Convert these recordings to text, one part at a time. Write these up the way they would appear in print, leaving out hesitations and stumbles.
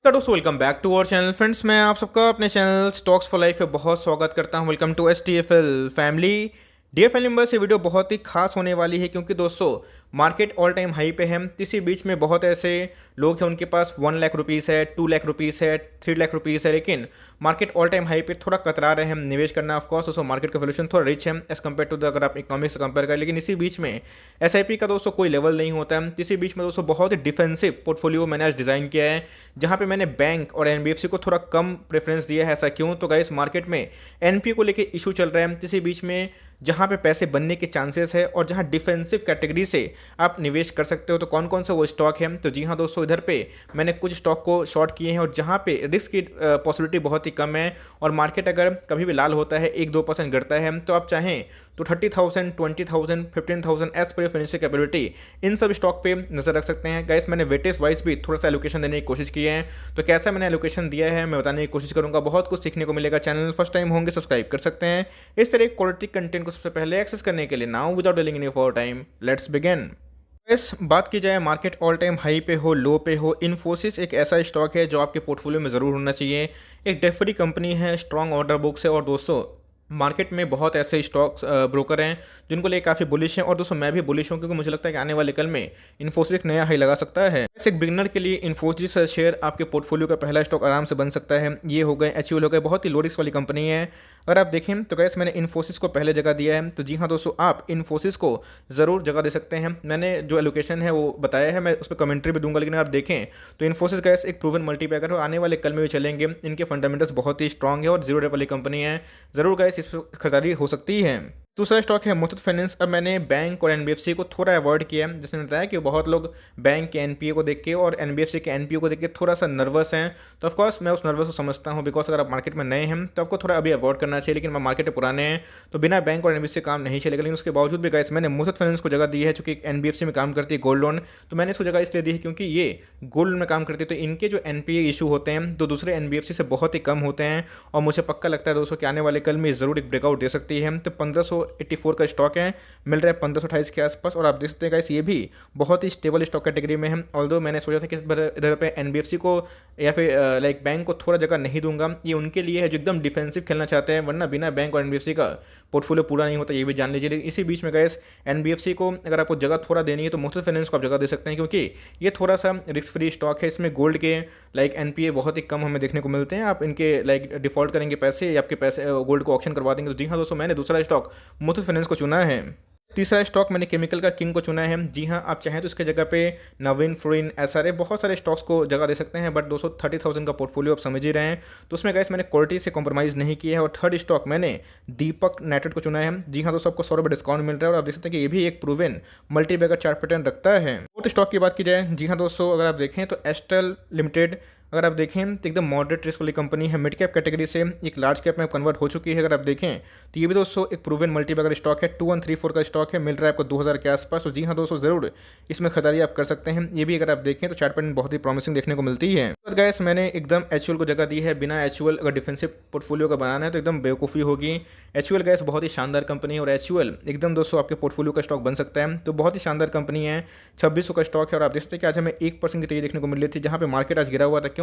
दोस्तों welcome back to our channel friends. मैं आप सबका अपने चैनल स्टॉक्स फॉर लाइफ पे बहुत स्वागत करता हूं। Welcome to STFL family. Dear family members, ये वीडियो बहुत ही खास होने वाली है क्योंकि दोस्तों मार्केट ऑल टाइम हाई पे है। इसी बीच में बहुत ऐसे लोग हैं उनके पास 1 लाख रुपीज़ है, 2 लाख रुपीज़ है, 3 लाख रुपीज़ है, लेकिन मार्केट ऑल टाइम हाई पे थोड़ा कतरा रहे हैं निवेश करना। ऑफकोर्स दोस्तों मार्केट का वैल्यूएशन थोड़ा रिच है एज कम्पेयर टू द, अगर आप इकोनॉमिक्स से कंपेयर करें, लेकिन इसी बीच में SIP का दोस्तों कोई लेवल नहीं होता है। इसी बीच में दोस्तों बहुत ही डिफेंसिव पोर्टफोलियो मैंने आज डिज़ाइन किया है, जहाँ पे मैंने बैंक और NBFC को थोड़ा कम प्रेफरेंस दिया है। ऐसा क्यों? तो गाइस मार्केट में NPA को लेके इशू चल रहा है। इसी बीच में जहाँ पे पैसे बनने के चांसेस है और जहाँ डिफेंसिव कैटेगरी से आप निवेश कर सकते हो, तो कौन कौन सा वो स्टॉक है? तो जी हाँ दोस्तों, इधर पे मैंने कुछ स्टॉक को शॉर्ट किए हैं और जहाँ पे रिस्क की पॉसिबिलिटी बहुत ही कम है और मार्केट अगर कभी भी लाल होता है, 1-2% गिरता है, तो आप चाहें तो 30,000, 20,000, 15,000 एज पर फाइनेंशियल कैपेबिलिटी इन सब स्टॉक पे नजर रख सकते हैं। गाइस मैंने वेटेज वाइज भी थोड़ा सा एलोकेशन देने की कोशिश की है, तो कैसा मैंने एलोकेशन दिया है मैं बताने की कोशिश करूंगा। बहुत कुछ सीखने को मिलेगा। चैनल फर्स्ट टाइम होंगे सब्सक्राइब कर सकते हैं इस तरह क्वालिटी कंटेंट को सबसे पहले एक्सेस करने के लिए। Now without delaying any for time, let's begin. इस बात की जाए, मार्केट ऑल टाइम हाई पे हो, लो पे हो, इन्फोसिस एक ऐसा स्टॉक है जो आपके पोर्टफोलियो में ज़रूर होना चाहिए। एक डेफरी कंपनी है, स्ट्रॉन्ग ऑर्डर बुक्स है और दोस्तों मार्केट में बहुत ऐसे स्टॉक्स ब्रोकर हैं जिनको लिए काफ़ी बुलिश हैं और दोस्तों मैं भी बुलिश हूँ क्योंकि मुझे लगता है कि आने वाले कल में इन्फोसिस एक नया हाई लगा सकता है। ऐसे एक बिगनर के लिए इन्फोसिस शेयर आपके पोर्टफोलियो का पहला स्टॉक आराम से बन सकता है। ये हो गए HUL हो गए, बहुत ही लो रिस्क वाली कंपनी है। अगर आप देखें तो गैस मैंने इन्फोसिस को पहले जगह दिया है, तो जी हाँ दोस्तों आप इन्फोसिस को ज़रूर जगह दे सकते हैं। मैंने जो एलोकेशन है वो बताया है, मैं उस पर कमेंट्री भी दूंगा, लेकिन अगर आप देखें तो इन्फोसिस गैस एक प्रूवन मल्टीपैकर और आने वाले कल में भी चलेंगे। इनके फंडामेंटल्स बहुत ही स्ट्रांग है और जीरो डेट वाली कंपनी है, ज़रूर गैस इस पर खरीदारी हो सकती है। दूसरा स्टॉक है मुथूट फाइनेंस। अब मैंने बैंक और NBFC को थोड़ा अवॉइड किया है, जिसने बताया कि बहुत लोग बैंक के NPA को देख के और NBFC के NPA को देख के थोड़ा सा नर्वस हैं। तो ऑफकोर्स मैं उस नर्वस को समझता हूँ, बिकॉज अगर आप मार्केट में नए हैं तो आपको थोड़ा अभी अवॉइड करना चाहिए, लेकिन मैं मार्केट में पुराने हैं तो बिना बैंक और NBFC काम नहीं चलेगा। लेकिन उसके बावजूद भी गाइस मैंने मुथूट फाइनेंस को जगह दी है, चूँकि NBFC में काम करती है गोल्ड लोन, तो मैंने इसको जगह इसलिए दी है क्योंकि ये गोल्ड लोन में काम करती है। तो इनके जो NPA इशू होते हैं तो दूसरे NBFC से बहुत ही कम होते हैं और मुझे पक्का लगता है दोस्तों कि आने वाले कल में ज़रूर एक ब्रेकआउट दे सकती है। तो 1584 का स्टॉक है, मिल रहा है 1528 के आसपास और आप देख सकते हैं गाइस ये भी बहुत ही स्टेबल स्टॉक कैटेगरी में है। ऑल्दो मैंने सोचा था कि इधर पे NBFC को या फिर लाइक बैंक को थोड़ा जगह नहीं दूंगा, ये उनके लिए है जो एकदम डिफेंसिव खेलना चाहते हैं, वरना बिना बैंक और NBFC का पोर्टफोलियो पूरा नहीं होता, ये भी जान लीजिए। लेकिन इसी बीच में गाइस NBFC को अगर आपको जगह थोड़ा देनी है तो मुथूट फाइनेंस को आप जगह दे सकते हैं, क्योंकि ये थोड़ा सा रिस्क फ्री स्टॉक है। इसमें गोल्ड के लाइक NPA बहुत ही कम हमें देखने को मिलते हैं। आप इनके लाइक डिफॉल्ट करेंगे पैसे या आपके पैसे गोल्ड को ऑक्शन करवा देंगे। तो जी हाँ दोस्तों, मैंने दूसरा स्टॉक मुथूट फाइनेंस को चुना है। तीसरा स्टॉक मैंने केमिकल का किंग को चुना है। जी हाँ, आप चाहें तो इसके जगह पे नवीन, फ्लोरिन, SRA बहुत सारे स्टॉक्स को जगह दे सकते हैं, बट 230,000 का पोर्टफोलियो आप समझ ही रहे हैं, तो उसमें गाइस मैंने क्वालिटी से कॉम्प्रोमाइज़ नहीं किया है। और थर्ड स्टॉक मैंने दीपक नाइट्रेट को चुना है। जी हाँ दोस्तों, आपको 100 रुपये डिस्काउंट मिल रहा है और आप देख सकते हैं कि ये भी एक प्रूवन मल्टीबैगर चार्ट पैटर्न रखता है। फोर्थ स्टॉक की बात की जाए, जी हाँ दोस्तों, अगर आप देखें तो एस्ट्रल लिमिटेड, अगर आप देखें तो एकदम मॉडरेट रिस्क वाली कंपनी है, मिड कैप कैटेगरी से एक लार्ज कैप में कन्वर्ट हो चुकी है। अगर आप देखें तो ये भी दोस्तों एक प्रूवन मल्टीबैगर स्टॉक है, 2134 का स्टॉक है, मिल रहा है आपको 2000 के आसपास। तो जी हाँ दोस्तों, ज़रूर इसमें खरीदारी आप कर सकते हैं। ये भी अगर आप देखें तो चार्ट पैटर्न बहुत ही प्रॉमिसिंग देखने को मिलती है। तो गैस मैंने एकदम HUL को जगह दी है। बिना HUL अगर डिफेंसिव पोर्टफोलियो का बनाना है तो एकदम बेवकूफ़ी होगी। HUL गैस बहुत ही शानदार कंपनी है और HUL एकदम दोस्तों आपके पोर्टफोलियो का स्टॉक बन सकता है। तो बहुत ही शानदार कंपनी है, 2600 का स्टॉक है और आप देख सकते हैं कि आज हमें 1% की तेजी देखने को मिल रही थी, जहाँ पे मार्केट आज गिरा हुआ था। क्यों?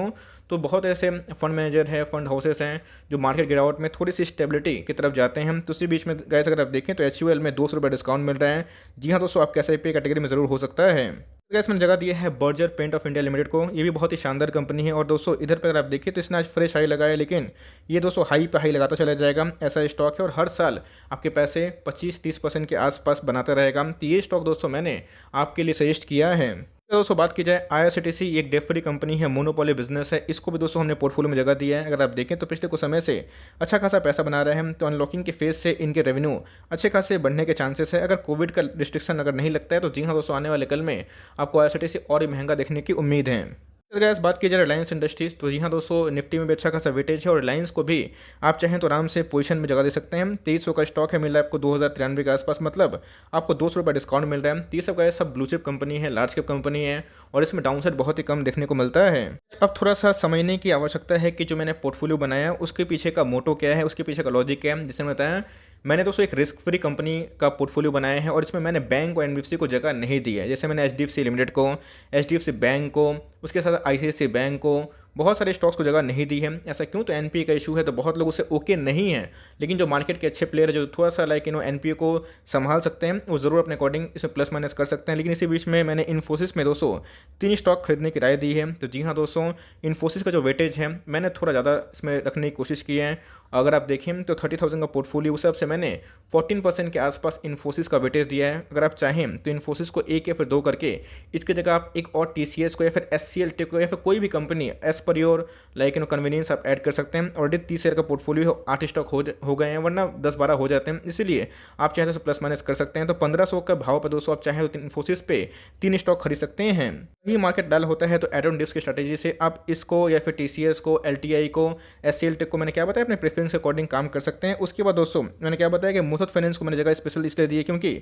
तो बहुत ऐसे फंड मैनेजर है, फंड हाउसेस हैं जो मार्केट गिरावट में थोड़ी सी स्टेबिलिटी की तरफ जाते हैं। तो उसी बीच में गैस अगर आप देखें तो HUL में 200 रुपये डिस्काउंट मिल रहा है। जी हाँ दोस्तों, आपके SIP कैटेगरी में ज़रूर हो सकता है। तो गैस मैंने जगह दी है Berger paint of India limited को। ये भी बहुत ही शानदार कंपनी है और दोस्तों इधर पर अगर आप देखिए तो इसने आज फ्रेश हाई लगाया, लेकिन ये दोस्तों हाई पे हाई लगाता चला जाएगा, ऐसा स्टॉक है और हर साल आपके पैसे 25-30% के आसपास बनाता रहेगा। तो ये स्टॉक दोस्तों मैंने आपके लिए सजेस्ट किया है। तो दोस्तों बात की जाए, IRCTC एक डेफरी कंपनी है, मोनोपोली बिजनेस है, इसको भी दोस्तों हमने पोर्टफोलियो में जगह दिया है। अगर आप देखें तो पिछले कुछ समय से अच्छा खासा पैसा बना रहे हैं, तो अनलॉकिंग के फेज से इनके रेवेन्यू अच्छे खासे बढ़ने के चांसेस है। अगर कोविड का रिस्ट्रिक्शन अगर नहीं लगता है तो जी हाँ दोस्तों, आने वाले कल में आपको IRCTC और भी महंगा देखने की उम्मीद है। अगर गैस बात की जाए रिलायंस इंडस्ट्रीज, तो जी हाँ दोस्तों, निफ्टी में भी अच्छा खासा वेटेज है और रिलायंस को भी आप चाहें तो आराम से पोजीशन में जगह दे सकते हैं। 2300 का स्टॉक है, मिल रहा है आपको 2093 के आसपास, मतलब आपको 200 रुपये डिस्काउंट मिल रहा है। तो ये सब गैस सब ब्लू चिप कंपनी है, लार्ज कैप कंपनी है और इसमें डाउनसाइड बहुत ही कम देखने को मिलता है। अब थोड़ा सा समझने की आवश्यकता है कि जो मैंने पोर्टफोलियो बनाया उसके पीछे का मोटो क्या है, उसके पीछे का लॉजिक क्या है। जिसने बताया मैंने दोस्तों एक रिस्क फ्री कंपनी का पोर्टफोलियो बनाया है और इसमें मैंने बैंक और NBFC को जगह नहीं दी है। जैसे मैंने HDFC लिमिटेड को, HDFC बैंक को, उसके साथ ICICI बैंक को, बहुत सारे स्टॉक्स को जगह नहीं दी है। ऐसा क्यों? तो एनपीए का इशू है, तो बहुत लोग उससे ओके नहीं है। लेकिन जो मार्केट के अच्छे प्लेयर जो थोड़ा सा लाइक एनपीए को संभाल सकते हैं, वो ज़रूर अपने अकॉर्डिंग इसमें प्लस माइनस कर सकते हैं। लेकिन इसी बीच में मैंने इन्फोसिस में दोस्तों 3 स्टॉक खरीदने की राय दी है। तो जी हाँ दोस्तों, इन्फोसिस का जो वेटेज है मैंने थोड़ा ज़्यादा इसमें रखने की कोशिश की है। अगर आप देखें तो 30,000 का पोर्टफोलियो, उस हिसाब से मैंने 14% के आसपास इन्फोसिस का वेटेज दिया है। अगर आप चाहें तो इन्फोसिस को 1 या फिर 2 करके इसकी जगह आप एक और टीसीएस को या फिर एचसीएल टेक को या फिर कोई भी company as per your like convenience आप ऐड कर सकते हैं। ऑलरेडी 30 शेयर का पोर्टफोलियो 8 स्टॉक हो गए हैं, वरना 10-12 हो जाते हैं। इसीलिए आप चाहे तो प्लस माइनस कर सकते हैं। तो 1500 का भाव पर दोस्तों आप चाहे तो इन्फोसिस पे 3 स्टॉक खरीद सकते हैं। ये मार्केट डाल होता है तो एड ऑन डिप्स की स्ट्रैटेजी से आप इसको या फिर टीसीएस को, एलटीआई को, एचसीएल टेक को मैंने क्या बताया अपने प्रेफरेंस के अकॉर्डिंग काम कर सकते हैं। उसके बाद दोस्तों मैंने क्या बताया कि मुथूट फाइनेंस को मैंने जगह स्पेशल इसलिए दी है क्योंकि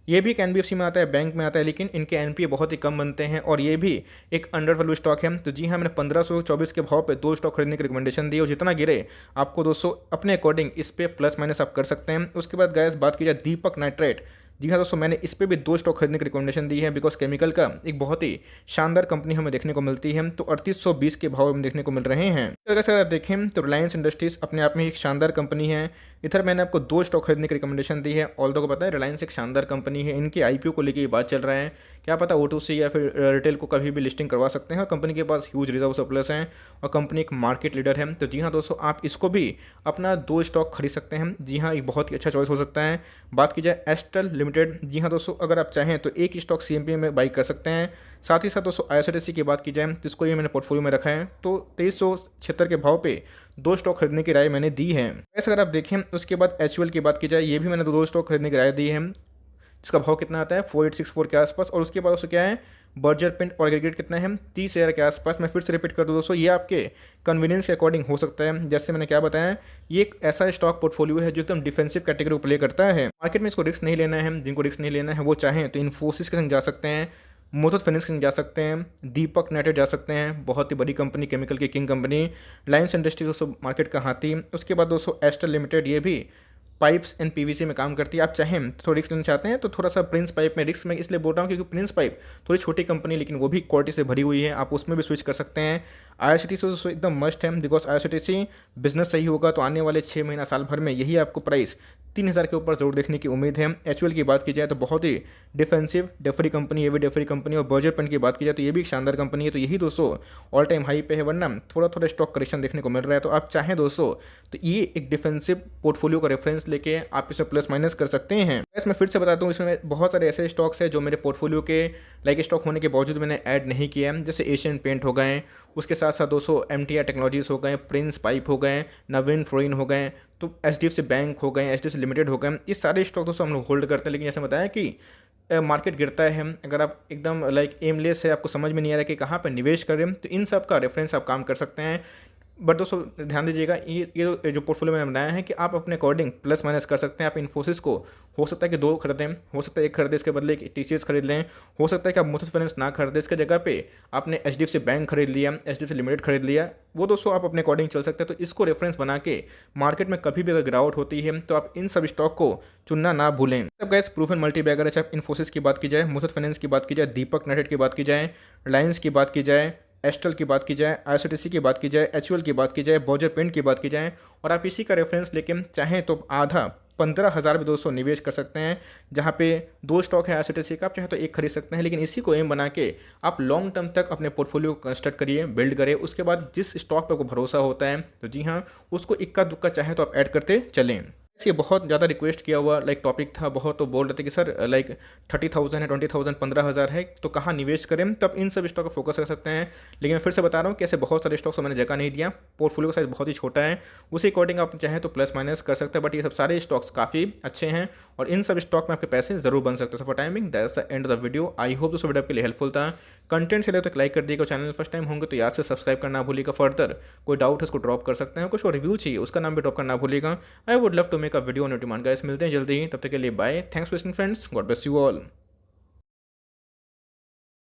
ये भी एक एनबीएफसी में आता है, बैंक में आता है, लेकिन इनके एनपीए बहुत ही कम बनते हैं और ये भी एक अंडर वैल्यू स्टॉक है। तो जी हाँ, मैंने 1524 के भाव पे 2 स्टॉक खरीदने की रिकमेंडेशन दी और जितना गिरे आपको दोस्तों अपने अकॉर्डिंग इस पे प्लस माइनस आप कर सकते हैं। उसके बाद गैस बात की जाए दीपक नाइट्रेट, जी हाँ दोस्तों, मैंने इस पे भी 2 स्टॉक खरीदने की रिकमेंडेशन दी है बिकॉज केमिकल का एक बहुत ही शानदार कंपनी हमें देखने को मिलती है। तो 3820 के भाव हमें देखने को मिल रहे हैं। अगर आप देखें तो रिलायंस इंडस्ट्रीज अपने आप में एक शानदार कंपनी है। इधर मैंने आपको 2 स्टॉक खरीदने की रिकमेंडेशन दी है। ऑल्दो को पता है रिलायंस एक शानदार कंपनी है, इनके आईपीओ को लेकर ये बात चल रहा है, क्या पता O2C या फिर रिटेल को कभी भी लिस्टिंग करवा सकते हैं और कंपनी के पास ह्यूज रिजर्व सरप्लस हैं और कंपनी एक मार्केट लीडर है। तो जी हाँ दोस्तों, आप इसको भी अपना 2 स्टॉक खरीद सकते हैं। जी हाँ, एक बहुत ही अच्छा चॉइस हो सकता है। बात की जाए एस्ट्रल लिमिटेड, जी हाँ दोस्तों, अगर आप चाहें तो एक स्टॉक सीएमपी में बाई कर सकते हैं। साथ ही साथ दोस्तों आईआरसीटीसी की बात की जाए तो इसको ये मैंने पोर्टफोलियो में रखा है। तो 2376 के भाव पे 2 स्टॉक खरीदने की राय मैंने दी है। वैसे अगर आप देखें उसके बाद एचयूएल की बात की जाए, ये भी मैंने 2 स्टॉक खरीदने की राय दी है। इसका भाव कितना आता है 4864 के आसपास। और उसके बाद उसको क्या है बर्जर पेंट और एग्रीगेट कितना है 30 शेयर के आसपास। मैं फिर से रिपीट कर दूँ दोस्तों, ये आपके कन्वीनियंस के अकॉर्डिंग हो सकता है। जैसे मैंने क्या बताया, ये एक ऐसा स्टॉक पोर्टफोलियो है जो एकदम डिफेंसिव कैटेगरी को प्ले करता है। मार्केट में इसको रिस्क नहीं लेना है, जिनको रिस्क नहीं लेना है वो चाहें तो इन्फोसिस के संग जा सकते हैं, मुथूट फाइनेंस के संग जा सकते हैं, दीपक नाइट्रेट जा सकते हैं, बहुत ही बड़ी कंपनी, केमिकल की किंग कंपनी, रिलायंस इंडस्ट्री दोस्तों मार्केट का हाथी। उसके बाद दोस्तों एस्ट्रल लिमिटेड, ये भी पाइप्स एंड पीवीसी में काम करती है। आप चाहें तो थोड़ा रिस्क लेना चाहते हैं तो थोड़ा सा प्रिंस पाइप में रिस्क में इसलिए बोल रहा हूँ क्योंकि प्रिंस पाइप थोड़ी छोटी कंपनी लेकिन वो भी क्वालिटी से भरी हुई है, आप उसमें भी स्विच कर सकते हैं। आईआरसीटीसी तो एकदम मस्ट है बिकॉज आईआरसीटीसी बिजनेस सही होगा तो आने वाले 6 महीना साल भर में यही आपको प्राइस 3000 के ऊपर जरूर देखने की उम्मीद है। एचयूएल की बात की जाए तो बहुत ही डिफेंसिव डेफरी कंपनी, ये भी डेफरी कंपनी। और बर्जर पेंट की बात की जाए तो ये भी एक शानदार कंपनी है। तो यही दोस्तों ऑल टाइम हाई पे है, वरना थोड़ा थोड़ा स्टॉक करेक्शन देखने को मिल रहा है। तो आप चाहें दोस्तों तो ये एक डिफेंसिव पोर्टफोलियो का रेफरेंस लेके आप इसे प्लस माइनस कर सकते हैं। मैं फिर से बताता हूँ, इसमें बहुत सारे ऐसे स्टॉक्स हैं जो मेरे पोर्टफोलियो के लाइक स्टॉक होने के बावजूद मैंने ऐड नहीं किया है। जैसे एशियन पेंट हो गए, उसके साथ साथ दोस्तों एमटीआर टेक्नोलॉजीज हो गए, प्रिंस पाइप हो गए, नवीन फ्लोरिन हो गए, तो एचडीएफसी बैंक हो गए, एचडीएफसी लिमिटेड हो गए। ये सारे स्टॉक दोस्तों हम लोग होल्ड करते हैं। लेकिन जैसे बताया कि मार्केट गिरता है, अगर आप एकदम लाइक एमलेस है, आपको समझ में नहीं आ रहा है कि कहाँ पर निवेश करें, तो इन सब का रेफरेंस आप काम कर सकते हैं। बट दोस्तों ध्यान दीजिएगा, ये जो पोर्टफोलियो मैंने बनाया है कि आप अपने अकॉर्डिंग प्लस माइनस कर सकते हैं। आप इन्फोसिस को हो सकता है कि 2 खरीदें, हो सकता है 1 खरीदें, इसके बदले टीसीएस खरीद लें, हो सकता है कि आप मुथूट फाइनेंस ना खरीदें, इसके जगह पे आपने एचडीएफसी बैंक खरीद लिया, एचडीएफसी लिमिटेड खरीद लिया, वो दोस्तों आप अपने अकॉर्डिंग चल सकते हैं। तो इसको रेफरेंस बना के मार्केट में कभी भी अगर गिरावट होती है तो आप इन सब स्टॉक को चुनना ना भूलें। अब गैस प्रूवन मल्टी बैगर है, चाहे इन्फोसिस की बात की जाए, मुथूट फाइनेंस की बात की जाए, दीपक नाइट्रेट की बात की जाए, रिलायंस की बात की जाए, एस्ट्रल की बात की जाए, आईआरसीटीसी की बात की जाए, एचयूएल की बात की जाए, बर्जर पेंट की बात की जाए, और आप इसी का रेफरेंस लेके चाहें तो आधा 15,000 में दोस्तों निवेश कर सकते हैं। जहाँ पे 2 स्टॉक है आईआरसीटीसी का, आप चाहे तो 1 खरीद सकते हैं। लेकिन इसी को एम बना के आप लॉन्ग टर्म तक अपने पोर्टफोलियो को कंस्ट्रक्ट करिए, बिल्ड करें। उसके बाद जिस स्टॉक पर आपको भरोसा होता है तो जी हाँ उसको इक्का दुक्का चाहे तो आप ऐड करते चलें। ये बहुत ज़्यादा रिक्वेस्ट किया हुआ लाइक टॉपिक था, बहुत तो बोल रहे थे कि सर लाइक 30,000 है, 20,000, 15,000 है तो कहाँ निवेश करें, तब इन सब स्टॉक पर फोकस कर सकते हैं। लेकिन फिर से बता रहा हूँ कि ऐसे बहुत सारे स्टॉक्स मैंने जगह नहीं दिया, पोर्टफोलियो का साइज बहुत ही छोटा है, उसी अकॉर्डिंग आप चाहें तो प्लस माइनस कर सकते हैं। बट ये सब सारे स्टॉक्स काफ़ी अच्छे हैं और इन सब स्टॉक में आपके पैसे जरूर बन सकते हैं। For timing that's the end of the video. I hope दोस्तों वीडियो आपके लिए हेल्पफुल था। कंटेंट से तो लाइक कर दिएगा, चैनल फर्स्ट टाइम होंगे तो याद से सब्सक्राइब करना भूलिएगा। फर्दर कोई डाउट है उसको ड्रॉप कर सकते हैं, कुछ रिव्यू चाहिए उसका नाम भी ड्रॉप करना भूलिएगा। I would love to make a video on your demand. Guys मिलते हैं जल्दी ही, तब तक के लिए bye. Thanks for listening friends, God bless you all.